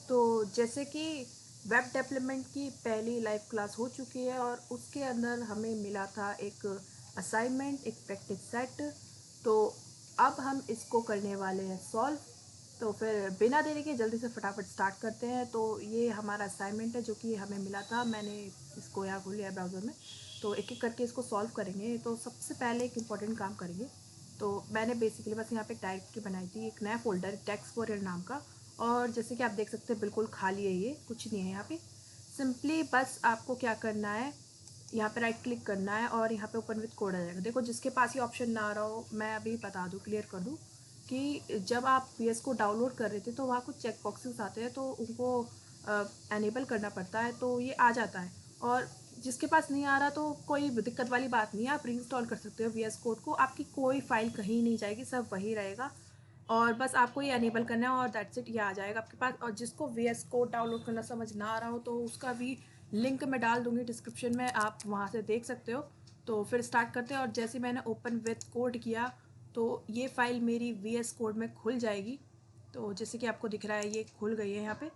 तो जैसे कि वेब डेवलपमेंट की पहली लाइव क्लास हो चुकी है और उसके अंदर हमें मिला था एक असाइनमेंट, एक प्रैक्टिस सेट। तो अब हम इसको करने वाले हैं सॉल्व। तो फिर बिना देरी के जल्दी से फटाफट स्टार्ट करते हैं। तो ये हमारा असाइनमेंट है जो कि हमें मिला था, मैंने इसको यहाँ खोल लिया है ब्राउज़र में। तो एक एक करके इसको सॉल्व करेंगे। तो सबसे पहले एक इम्पॉर्टेंट काम करेंगे। तो मैंने बेसिकली बस यहाँ पे एक डायरेक्टरी बनाई थी, एक नया फोल्डर टेक्स्ट वॉरियर नाम का। और जैसे कि आप देख सकते हैं बिल्कुल खाली है, ये कुछ नहीं है यहाँ पे। सिंपली बस आपको क्या करना है, यहाँ पे राइट क्लिक करना है और यहाँ पे ओपन विथ कोड आ जाएगा। देखो जिसके पास ये ऑप्शन ना आ रहा हो, मैं अभी बता दूँ, क्लियर कर दूँ कि जब आप वीएस को डाउनलोड कर रहे थे तो वहाँ कुछ चेक बॉक्सेस आते हैं, तो उनको एनेबल करना पड़ता है, तो ये आ जाता है। और जिसके पास नहीं आ रहा तो कोई दिक्कत वाली बात नहीं है, आप रीइंस्टॉल कर सकते हो वीएस कोड को। आपकी कोई फाइल कहीं नहीं जाएगी, सब वही रहेगा। और बस आपको ये अनेबल करना है और दैट्स इट, ये आ जाएगा आपके पास। और जिसको वीएस कोड डाउनलोड करना समझ ना आ रहा हो तो उसका भी लिंक मैं डाल दूँगी डिस्क्रिप्शन में, आप वहाँ से देख सकते हो। तो फिर स्टार्ट करते हैं। और जैसे मैंने ओपन विथ कोड किया तो ये फ़ाइल मेरी वीएस कोड में खुल जाएगी। तो जैसे कि आपको दिख रहा है ये खुल गई है यहाँ पे।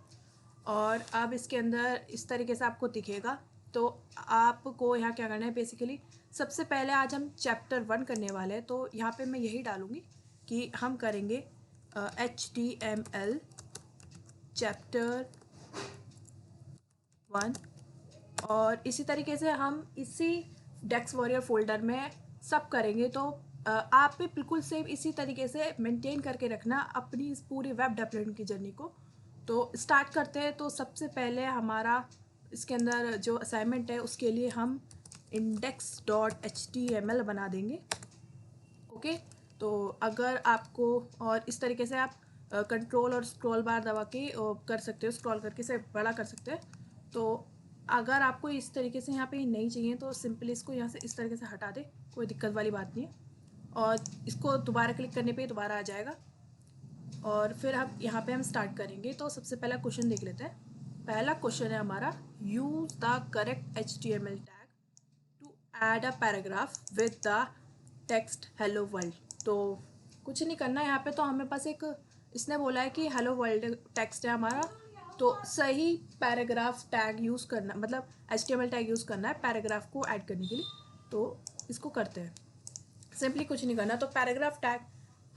और अब इसके अंदर इस तरीके से आपको दिखेगा। तो आपको यहाँ क्या करना है, बेसिकली सबसे पहले आज हम चैप्टर 1 करने वाले हैं। तो यहाँ पे मैं यही डालूँगी कि हम करेंगे HTML चैप्टर 1। और इसी तरीके से हम इसी डेक्स वॉरियर फोल्डर में सब करेंगे। तो आप भी बिल्कुल सेम इसी तरीके से मेंटेन करके रखना अपनी इस पूरी वेब डेवलपमेंट की जर्नी को। तो स्टार्ट करते हैं। तो सबसे पहले हमारा इसके अंदर जो असाइनमेंट है उसके लिए हम index.html बना देंगे। ओके। तो अगर आपको, और इस तरीके से आप कंट्रोल और स्क्रॉल बार दबा के कर सकते हो, स्क्रॉल करके इसे बड़ा कर सकते हैं। तो अगर आपको इस तरीके से यहाँ पे नहीं चाहिए तो सिंपली इसको यहाँ से इस तरीके से हटा दे, कोई दिक्कत वाली बात नहीं है। और इसको दोबारा क्लिक करने पे दोबारा आ जाएगा। और फिर हम यहाँ पे हम स्टार्ट करेंगे। तो सबसे पहला क्वेश्चन देख लेते हैं। पहला क्वेश्चन है हमारा, use the correct HTML tag to add a paragraph with the text hello world. तो कुछ नहीं करना है यहाँ पे। तो हमें पास एक, इसने बोला है कि हेलो वर्ल्ड टेक्स्ट है हमारा, तो सही पैराग्राफ टैग यूज़ करना, मतलब HTML टैग यूज़ करना है पैराग्राफ को ऐड करने के लिए। तो इसको करते हैं। सिंपली कुछ नहीं करना। तो पैराग्राफ टैग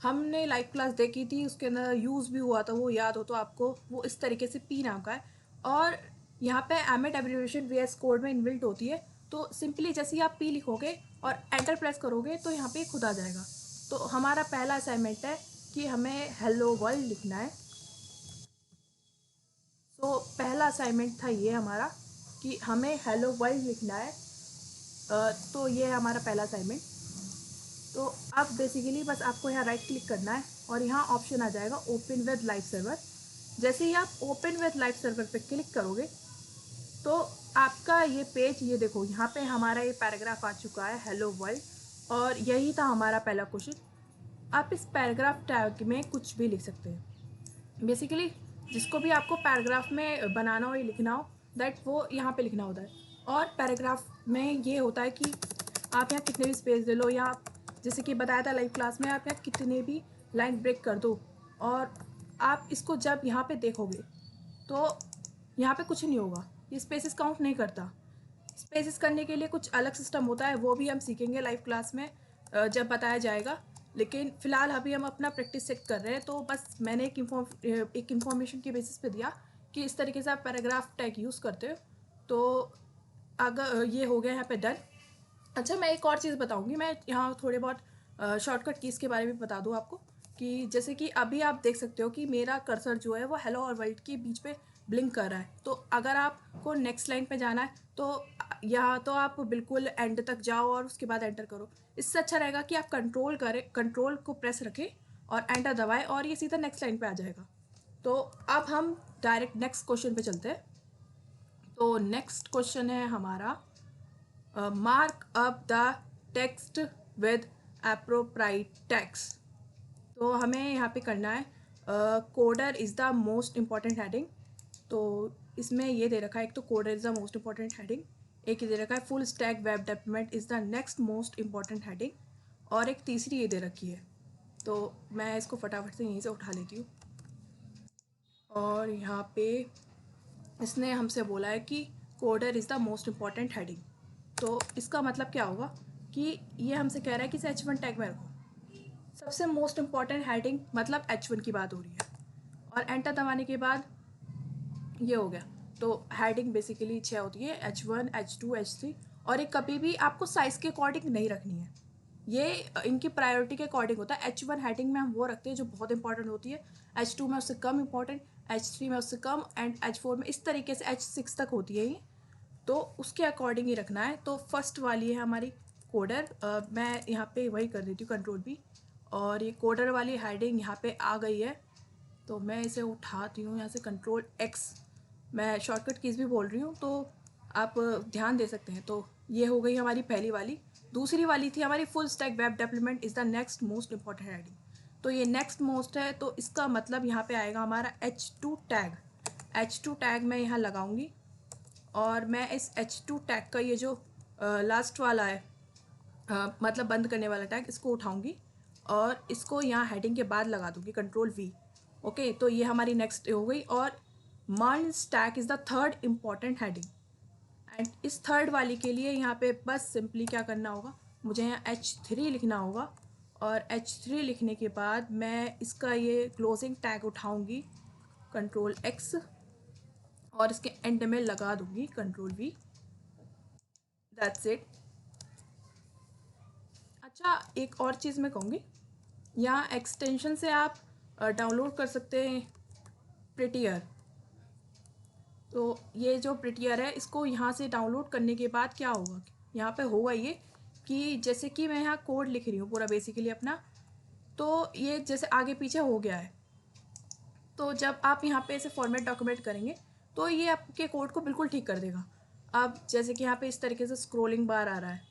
हमने लाइव क्लास देखी थी, उसके अंदर यूज़ भी हुआ था, वो याद हो तो आपको, वो इस तरीके से पी नाम का है। और यहाँ पे एमिट एब्रिविएशन वीएस कोड में इनबिल्ट होती है। तो सिंपली जैसे ही आप पी लिखोगे और एंटर प्रेस करोगे तो यहाँ पे खुद आ जाएगा। तो हमारा पहला असाइनमेंट है कि हमें हेलो वर्ल्ड लिखना है। तो पहला असाइनमेंट था ये हमारा कि हमें हेलो वर्ल्ड लिखना है। तो ये है हमारा पहला असाइनमेंट। तो अब बेसिकली बस आपको यहाँ राइट क्लिक करना है और यहाँ ऑप्शन आ जाएगा ओपन विद लाइव सर्वर। जैसे ही आप ओपन विद लाइव सर्वर पे क्लिक करोगे तो आपका ये पेज, ये देखो यहाँ पे हमारा ये पैराग्राफ आ चुका है हेलो वर्ल्ड। और यही था हमारा पहला क्वेश्चन। आप इस पैराग्राफ टैग में कुछ भी लिख सकते हैं। बेसिकली जिसको भी आपको पैराग्राफ में बनाना हो या लिखना हो, दैट वो यहाँ पे लिखना होता है। और पैराग्राफ में ये होता है कि आप यहाँ कितने भी स्पेस दे लो, या आप जैसे कि बताया था लाइव क्लास में, आप यहाँ कितने भी लाइन ब्रेक कर दो। और आप इसको जब यहाँ पे देखोगे तो यहाँ पे कुछ नहीं होगा, ये स्पेसेस काउंट नहीं करता। स्पेसेस करने के लिए कुछ अलग सिस्टम होता है, वो भी हम सीखेंगे लाइव क्लास में जब बताया जाएगा। लेकिन फ़िलहाल अभी हम अपना प्रैक्टिस सेट कर रहे हैं। तो बस मैंने एक इन्फॉर्मेशन के बेसिस पे दिया कि इस तरीके से आप पैराग्राफ टैग यूज़ करते हो। तो अगर ये हो गया यहाँ पे डन। अच्छा, मैं एक और चीज़ बताऊँगी। मैं यहाँ थोड़े बहुत शॉर्टकट कीज़ के बारे में बता दूँ आपको, कि जैसे कि अभी आप देख सकते हो कि मेरा कर्सर जो है वो हेलो और वर्ल्ड के बीच पे ब्लिंक कर रहा है। तो अगर आपको नेक्स्ट लाइन पे जाना है तो या तो आप बिल्कुल एंड तक जाओ और उसके बाद एंटर करो। इससे अच्छा रहेगा कि आप कंट्रोल को प्रेस रखें और एंटर दबाएं और ये सीधा नेक्स्ट लाइन पे आ जाएगा। तो अब हम डायरेक्ट नेक्स्ट क्वेश्चन पे चलते हैं। तो नेक्स्ट क्वेश्चन है हमारा, mark up the text with appropriate tags. तो हमें यहाँ पे करना है coder is the most important heading. तो इसमें ये दे रखा है, एक तो coder is the most important heading, एक ये दे रखा है full stack web development is the next most important heading, और एक तीसरी ये दे रखी है। तो मैं इसको फटाफट से यहीं से उठा लेती हूँ। और यहाँ पे इसने हमसे बोला है कि coder is the most important heading. तो इसका मतलब क्या होगा कि ये हमसे कह रहा है कि इसे H1 टैग में रखो। सबसे मोस्ट इम्पॉर्टेंट हेडिंग मतलब H1 की बात हो रही है, और एंटर दबाने के बाद ये हो गया। तो हेडिंग बेसिकली 6 होती है, H1, H2, H3, और ये कभी भी आपको साइज़ के अकॉर्डिंग नहीं रखनी है, ये इनकी प्रायोरिटी के अकॉर्डिंग होता है। H1 हेडिंग में हम वो रखते हैं जो बहुत इंपॉर्टेंट होती है, H2 में उससे कम इंपॉर्टेंट, H3 में उससे कम, एंड H4 में इस तरीके से H6 तक होती है ये, तो उसके अकॉर्डिंग ही रखना है। तो फर्स्ट वाली है हमारी कोडर, मैं यहाँ पे वही कर देती हूँ कंट्रोल भी, और ये कोडर वाली हेडिंग यहाँ पे आ गई है। तो मैं इसे उठाती हूँ यहाँ से कंट्रोल X, मैं शॉर्टकट कीज़ भी बोल रही हूँ तो आप ध्यान दे सकते हैं। तो ये हो गई हमारी पहली वाली। दूसरी वाली थी हमारी full stack web development is the next most important heading. तो ये नेक्स्ट मोस्ट है, तो इसका मतलब यहाँ पे आएगा हमारा H2 टैग। H2 टैग मैं यहाँ लगाऊंगी, और मैं इस H2 टैग का ये जो लास्ट वाला है, मतलब बंद करने वाला टैग, इसको उठाऊंगी और इसको यहाँ हेडिंग के बाद लगा दूंगी कंट्रोल V। ओके, तो ये हमारी नेक्स्ट हो गई। और merge stack is the third important heading, and इस थर्ड वाली के लिए यहाँ पे बस सिंपली क्या करना होगा, मुझे यहाँ H3 लिखना होगा, और H3 लिखने के बाद मैं इसका ये क्लोजिंग टैग उठाऊंगी कंट्रोल X, और इसके एंड में लगा दूंगी कंट्रोल V। That's it. अच्छा, एक और चीज़ मैं कहूँगी, यहाँ एक्सटेंशन से आप डाउनलोड कर सकते हैं प्रिटियर। तो ये जो प्रिटियर है, इसको यहाँ से डाउनलोड करने के बाद क्या होगा, यहाँ पे होगा ये कि जैसे कि मैं यहाँ कोड लिख रही हूँ पूरा बेसिकली अपना, तो ये जैसे आगे पीछे हो गया है, तो जब आप यहाँ पे इसे फॉर्मेट डॉक्यूमेंट करेंगे तो ये आपके कोड को बिल्कुल ठीक कर देगा। अब जैसे कि यहाँ पे इस तरीके से स्क्रोलिंग बार आ रहा है,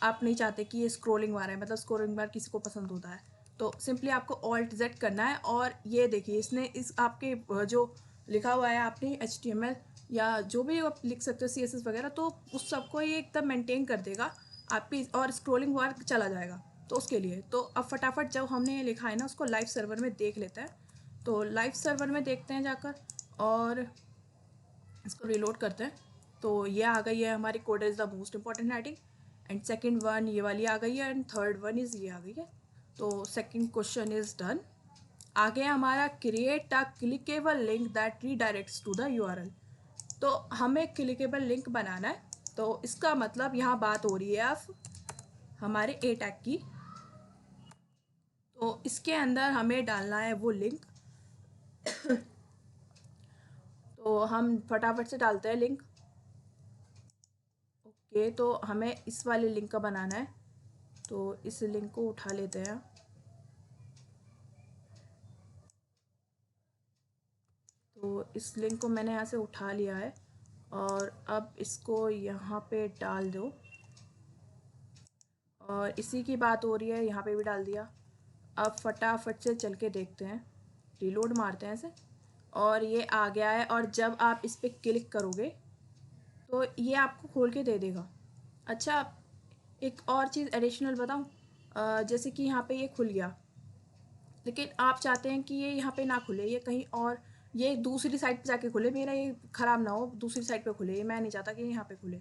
आप नहीं चाहते कि ये स्क्रोलिंग बार है, मतलब स्क्रोलिंग बार किसी को पसंद होता है, तो सिंपली आपको Alt Z करना है। और ये देखिए इसने इस आपके जो लिखा हुआ है आपने HTML या जो भी आप लिख सकते हो CSS वगैरह, तो उस सबको ये एकदम मेंटेन कर देगा आपकी, और स्क्रोलिंग बार चला जाएगा। तो उसके लिए तो अब फटाफट जब हमने ये लिखा है ना, उसको लाइव सर्वर में देख लेते हैं। तो लाइव सर्वर में देखते हैं जाकर, और इसको रिलोड करते हैं। तो ये आ गई है हमारी code is the most important heading, and second one ये वाली आ गई है, एंड थर्ड वन इज़ ये आ गई है। तो सेकंड क्वेश्चन इज़ डन। आगे हमारा create a clickable link that redirects to the URL। तो हमें क्लिकेबल लिंक बनाना है, तो इसका मतलब यहाँ बात हो रही है अब हमारे A टैग की। तो इसके अंदर हमें डालना है वो लिंक। तो हम फटाफट से डालते हैं लिंक। ओके, तो हमें इस वाले लिंक का बनाना है, तो इस लिंक को उठा लेते हैं। तो इस लिंक को मैंने यहाँ से उठा लिया है, और अब इसको यहाँ पे डाल दो, और इसी की बात हो रही है, यहाँ पे भी डाल दिया। अब फटाफट से चल के देखते हैं, रिलोड मारते हैं इसे, और ये आ गया है। और जब आप इस पर क्लिक करोगे तो ये आपको खोल के दे देगा। अच्छा, एक और चीज़ एडिशनल बताऊँ, जैसे कि यहाँ पे ये खुल गया, लेकिन आप चाहते हैं कि ये यहाँ पे ना खुले, ये कहीं और, ये दूसरी साइड पे जाके खुले, मेरा ये ख़राब ना हो, दूसरी साइड पे खुले, ये मैं नहीं चाहता कि यहाँ पे खुले।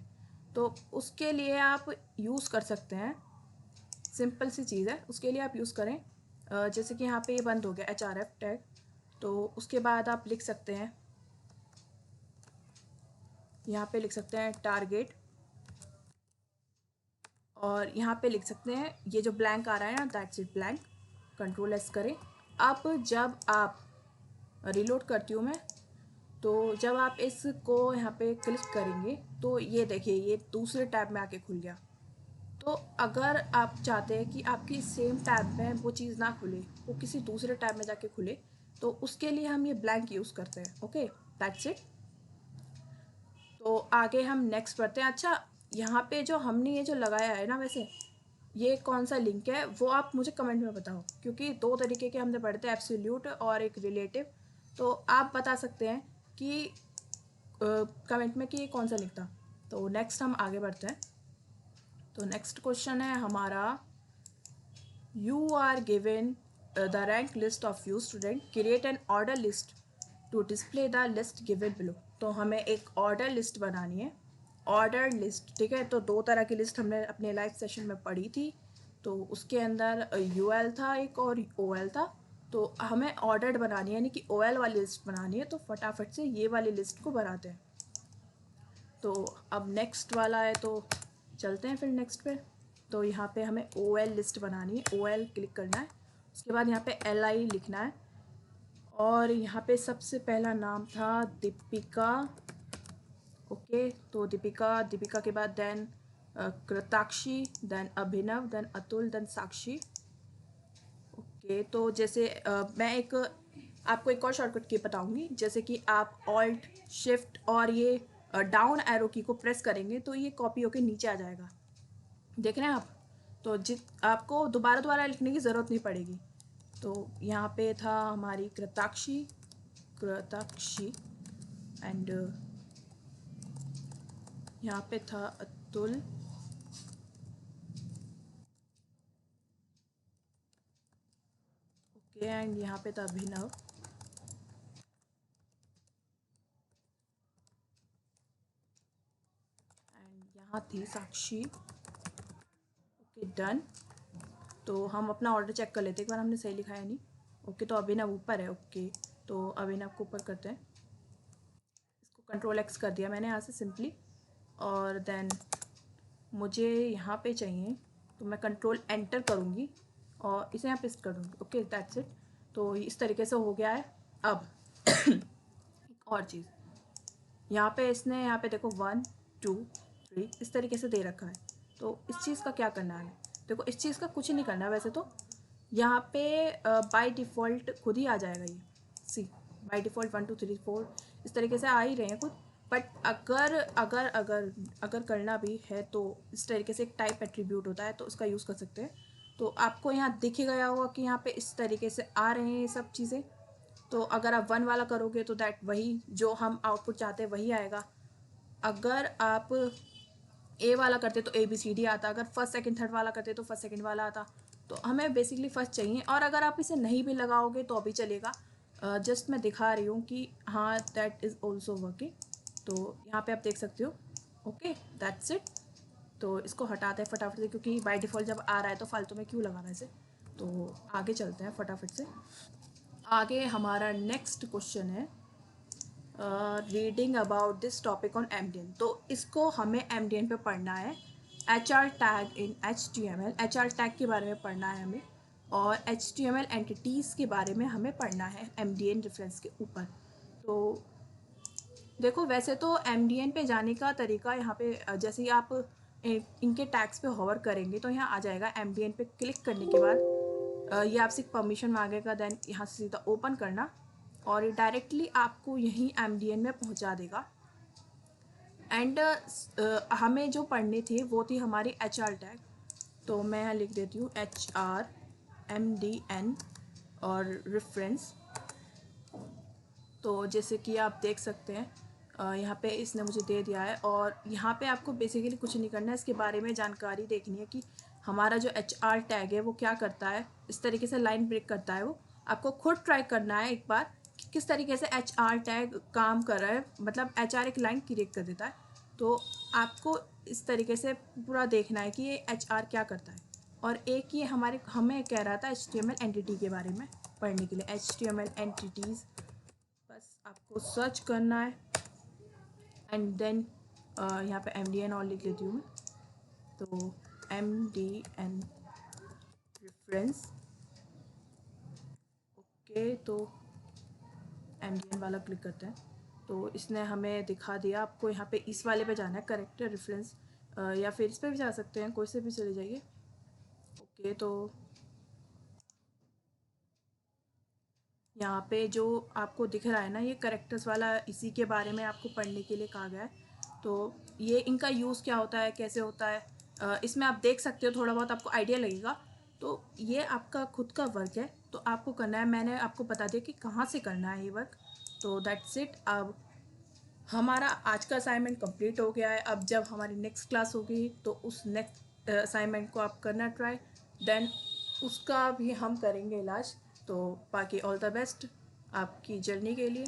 तो उसके लिए आप यूज़ कर सकते हैं, सिंपल सी चीज़ है, उसके लिए आप यूज़ करें। जैसे कि यहाँ पे ये बंद हो गया HRF टैग, तो उसके बाद आप लिख सकते हैं, यहाँ पे लिख सकते हैं टारगेट, और यहाँ पे लिख सकते हैं ये जो ब्लैंक आ रहा है ना, that's it blank. Control S करें। अब जब आप रिलोड करती हूँ मैं, तो जब आप इसको यहाँ पे क्लिक करेंगे तो ये देखिए ये दूसरे टैब में आके खुल गया। तो अगर आप चाहते हैं कि आपकी सेम टैब में वो चीज़ ना खुले, वो किसी दूसरे टैब में जाके खुले, तो उसके लिए हम ये ब्लैंक यूज़ करते हैं। Okay, that's it. तो आगे हम नेक्स्ट पढ़ते हैं। अच्छा, यहाँ पे जो हमने ये जो लगाया है ना, वैसे ये कौन सा लिंक है वो आप मुझे कमेंट में बताओ, क्योंकि दो तरीके के हमने पढ़ते हैं, एब्सोल्यूट और एक रिलेटिव। तो आप बता सकते हैं कि कमेंट में कि ये कौन सा लिंक था। तो नेक्स्ट हम आगे बढ़ते हैं। तो नेक्स्ट क्वेश्चन है हमारा, you are given the rank list of you student, create an order list to display the list given below. तो हमें एक ऑर्डर लिस्ट बनानी है, ऑर्डर लिस्ट, ठीक है। तो दो तरह की लिस्ट हमने अपने लाइव सेशन में पढ़ी थी। तो उसके अंदर यूएल था एक और ओएल था। तो हमें ऑर्डर्ड बनानी है, यानी कि ओएल वाली लिस्ट बनानी है। तो फटाफट से ये वाली लिस्ट को बनाते हैं। तो अब नेक्स्ट वाला है, तो चलते हैं फिर नेक्स्ट पे। तो यहाँ पे हमें ओएल लिस्ट बनानी है, ओएल क्लिक करना है। उसके बाद यहाँ पे एलआई लिखना है और यहाँ पे सबसे पहला नाम था दीपिका। ओके, तो दीपिका के बाद देन कृताक्षी, देन अभिनव, देन अतुल, देन साक्षी। ओके, तो जैसे मैं आपको एक और शॉर्टकट की बताऊंगी। जैसे कि आप ऑल्ट शिफ्ट और ये डाउन एरो की को प्रेस करेंगे तो ये कॉपी होके नीचे आ जाएगा, देख रहे हैं आप। तो आपको दोबारा लिखने की ज़रूरत नहीं पड़ेगी। तो यहाँ पे था हमारी कृताक्षी एंड यहाँ पे था अतुल, ओके, एंड यहाँ पे था अभिनव, एंड यहाँ थी साक्षी। Okay, done. तो हम अपना ऑर्डर चेक कर लेते हैं एक बार हमने सही लिखा है नहीं। ओके, तो अभिनव ऊपर है। ओके, तो अभिनव को ऊपर करते हैं। इसको कंट्रोल एक्स कर दिया मैंने यहाँ से सिंपली, और देन मुझे यहाँ पे चाहिए तो मैं कंट्रोल एंटर करूँगी और इसे यहाँ पेस्ट कर दूँगी। Okay, that's it. तो इस तरीके से हो गया है। अब एक और चीज़, यहाँ पे इसने यहाँ पे देखो 1 2 3 इस तरीके से दे रखा है। तो इस चीज़ का क्या करना है? देखो, इस चीज़ का कुछ नहीं करना है वैसे तो। यहाँ पे बाय डिफ़ॉल्ट खुद ही आ जाएगा ये, सी बाय डिफ़ॉल्ट 1 2 3 4 इस तरीके से आ ही रहे हैं खुद। बट अगर अगर अगर अगर करना भी है तो इस तरीके से एक टाइप एट्रीब्यूट होता है, तो उसका यूज़ कर सकते हैं। तो आपको यहाँ दिख गया होगा कि यहाँ पे इस तरीके से आ रहे हैं ये सब चीज़ें। तो अगर आप 1 वाला करोगे तो दैट वही जो हम आउटपुट चाहते हैं वही आएगा। अगर आप ए वाला करते तो ABCD आता, अगर फर्स्ट सेकंड थर्ड वाला करते तो फर्स्ट सेकंड वाला आता। तो हमें बेसिकली फर्स्ट चाहिए, और अगर आप इसे नहीं भी लगाओगे तो भी चलेगा। जस्ट मैं दिखा रही हूँ कि हाँ दैट इज़ ऑल्सो वर्किंग। तो यहाँ पे आप देख सकते हो। Okay, that's it. तो इसको हटाते हैं फटाफट से, क्योंकि बाय डिफ़ॉल्ट जब आ रहा है तो फालतू में क्यों लगाना इसे। तो आगे चलते हैं फटाफट से। आगे हमारा नेक्स्ट क्वेश्चन है reading about this topic on MDN। तो इसको हमें MDN पे पढ़ना है। HR tag in HTML, HR tag के बारे में पढ़ना है हमें, और HTML एंटिटीज़ के बारे में हमें पढ़ना है MDN रेफरेंस के ऊपर। तो देखो, वैसे तो MDN पे जाने का तरीका यहाँ पे जैसे ही आप इनके टैग्स पे होवर करेंगे तो यहाँ आ जाएगा। MDN पे क्लिक करने के बाद ये आपसे परमिशन मांगेगा, देन यहाँ से सीधा ओपन करना और ये डायरेक्टली आपको यहीं MDN में पहुँचा देगा। एंड हमें जो पढ़ने थे वो थी हमारी HR टैग। तो मैं यहाँ लिख देती हूँ HR MDN और रेफरेंस। तो जैसे कि आप देख सकते हैं यहाँ पे इसने मुझे दे दिया है, और यहाँ पे आपको बेसिकली कुछ नहीं करना है। इसके बारे में जानकारी देखनी है कि हमारा जो HR टैग है वो क्या करता है, इस तरीके से लाइन ब्रेक करता है वो। आपको खुद ट्राई करना है एक बार कि किस तरीके से HR टैग काम कर रहा है, मतलब HR एक लाइन क्रिएट कर देता है। तो आपको इस तरीके से पूरा देखना है कि ये HR क्या करता है। और एक ये हमें कह रहा था HTML एंटिटी के बारे में पढ़ने के लिए, HTML एंटिटीज़। बस आपको सर्च करना है एंड देन यहाँ पे MDN और लिख लेती हूँ मैं। तो MDN रेफरेंस। ओके, तो MDN वाला क्लिक करते हैं। तो इसने हमें दिखा दिया। आपको यहाँ पे इस वाले पे जाना है, करेक्टर रेफरेंस, या फिर इस पे भी जा सकते हैं, कोई से भी चले जाइए। ओके, तो यहाँ पे जो आपको दिख रहा है ना, ये करेक्टर्स वाला, इसी के बारे में आपको पढ़ने के लिए कहा गया है। तो ये इनका यूज़ क्या होता है, कैसे होता है, इसमें आप देख सकते हो, थोड़ा बहुत आपको आइडिया लगेगा। तो ये आपका खुद का वर्क है, तो आपको करना है। मैंने आपको बता दिया कि कहाँ से करना है ये वर्क। तो दैट्स इट। अब हमारा आज का असाइनमेंट कंप्लीट हो गया है। अब जब हमारी नेक्स्ट क्लास होगी तो उस नेक्स्ट असाइनमेंट को आप करना ट्राई, देन उसका भी हम करेंगे इलाज। तो बाकी ऑल द बेस्ट आपकी जर्नी के लिए।